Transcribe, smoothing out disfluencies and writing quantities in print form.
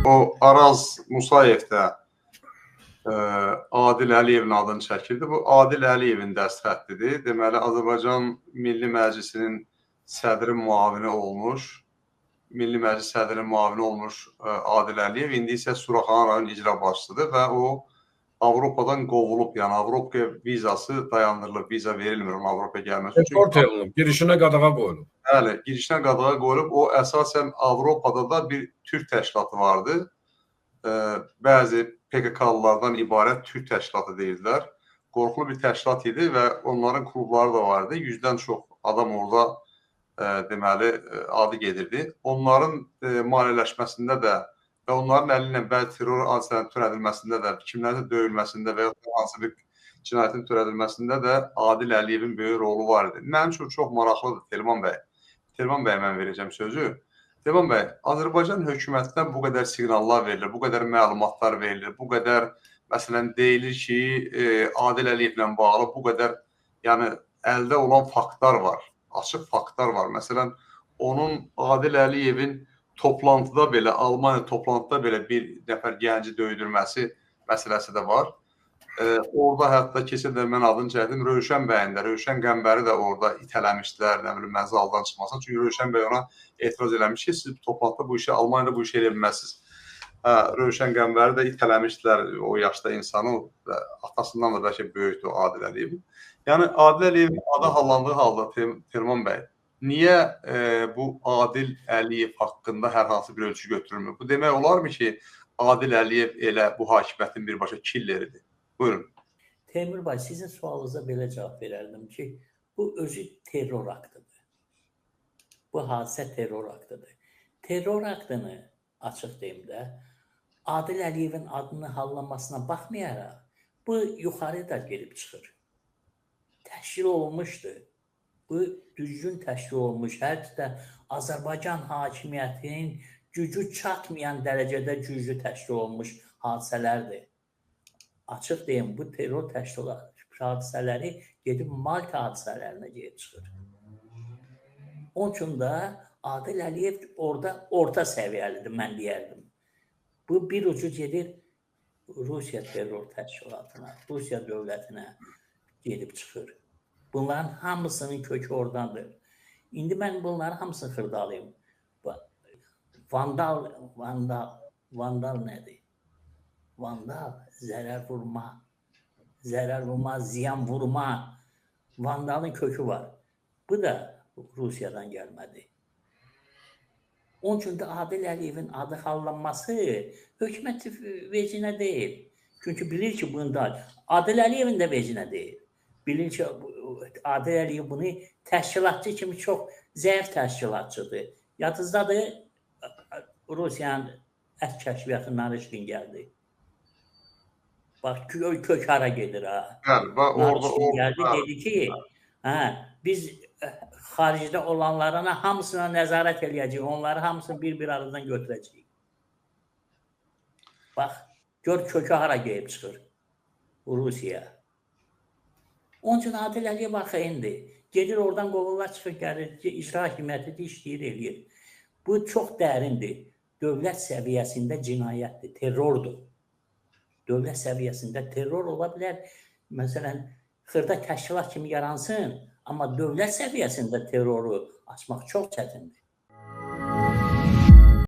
O Araz Musayev də Adil Əliyevin adını çəkirdi. Bu Adil Əliyevin dəstxəttidir. Deməli, Azərbaycan Milli Məclisinin sədri müavini olmuş, Milli Məclis sədrinin müavini olmuş Adil Əliyev indi isə Suraxanı rayon icra başçısıdır və o Avropadan qovulub, yəni Avropa vizası dayandırılıb, viza verilmir onun Avropaya gəlməsi üçün. Deport olunub, girişinə qadağa qoyulub. Bəli, girişinə qadağa qoyulub. O əsasən Avropada da bir türk təşkilatı vardı. Bəzi PKK-lılardan ibarət türk təşkilatı deyirlər. Qorxulu bir təşkilat idi və onların klubları da vardı. 100-dən çox adam orada deməli adı gedirdi. Onların maliyyələşməsində də və onların əli ilə bəzi terror hadisələrinin törədilməsində də, kimlərin döyülməsində və ya hansı bir cinayətin törədilməsində də Adil Əliyevin böyük rolu var idi. Mənim üçün çox maraqlıdır Telman bəy. Telman bəyə mən verəcəm sözü. Telman bəy, Azərbaycan hökumətindən bu qədər siqnallar verilir, bu qədər məlumatlar verilir, bu qədər məsələn deyilir ki, Adil Əliyevlə bağlı bu qədər yəni əldə olan faktlar var. Açıq faktlar var. Məsələn, onun Adil Əliyevin toplantıda belə, Almaniya toplantıda belə bir nəfər gənci döydürməsi məsələsi də var. Orada hətta keçən də mən adını çəkdim, Rövşən bəyin də, Rövşən Qəmbəri də orada itələmişdilər, nə bilim, məzaldan çıxmasın. Çünki Rövşən bəy ona etiraz eləmiş ki, siz toplantıda bu işi, Almaniyada bu işi eləyə bilməzsiniz. Rövşən Qəmbəri də itələmişdilər o yaşda insanı, atasından da bəlkə böyükdür Adil Əliyevin. Yəni, Adil Əliyevin adı hallandığı halda Telman bəy, niyə bu Adil Əliyev haqqında hər hansı bir ölçü götürülmür? Bu demək olarmı ki, Adil Əliyev elə bu hakimiyyətin birbaşa killeridir? Buyurun. Teymur bəy, sizin sualınıza belə cavab verərdim ki, bu özü terror aktıdır. Bu hadisə terror aktıdır. Terror aktını, açıq deyim də, Adil Əliyevin adını hallanmasına baxmayaraq, bu yuxarı da gelib çıxır. Təşkil olunmuşdur. Bu düzgün təşkil olunmuş, hətta də Azərbaycan hakimiyyətinin gücü çatmayan dərəcədə güclü təşkil olunmuş hadisələrdir. Açıq deyim, bu terror təşkilat hadisələri gedib Malta hadisələrinə gedib çıxır. Onun üçün də Adil Əliyev orada orta səviyyəlidir, mən deyərdim. Bu bir ucu gedir Rusiya terror təşkilatına, Rusiya dövlətinə gedib çıxır. Bunların hamısının kökü oradandır. İndi mən bunların hamısını xırdalayım. Vandal nədir? Vandal, zərər vurma, ziyan vurma. Vandalın kökü var. Bu da Rusiyadan gəlmədi. Onun üçün də Adil Əliyevin adı hallanması hökumət vecinə deyil. Çünki bilir ki, bunda Adil Əliyevin də vecinə deyil. Bilir ki, Adil Əliyev bunu təşkilatçı kimi çox zəif təşkilatçıdır. Yadınızdadır, Rusiyanın ət kəşfiyyatı Narışkin gəldi. Bax, kök hara gedir ha. Narışkin gəldi, dedi ki, biz xaricdə olanlarına hamısına nəzarət eləyəcəyik, onları hamısını bir aradan götürəcəyik. Bax, gör kökü hara gelib çıxır. Rusiya. Onun üçün Adil Əliyev xeyindir. Gedir oradan qovurlar çıxır, gəlir, icra hakimiyyəti də işləyir, eləyir. Bu çox dərindir. Dövlət səviyyəsində cinayətdir, terrordur. Dövlət səviyyəsində terror ola bilər. Məsələn, xırda təşkilat kimi yaransın, amma dövlət səviyyəsində terroru açmaq çox çətindir.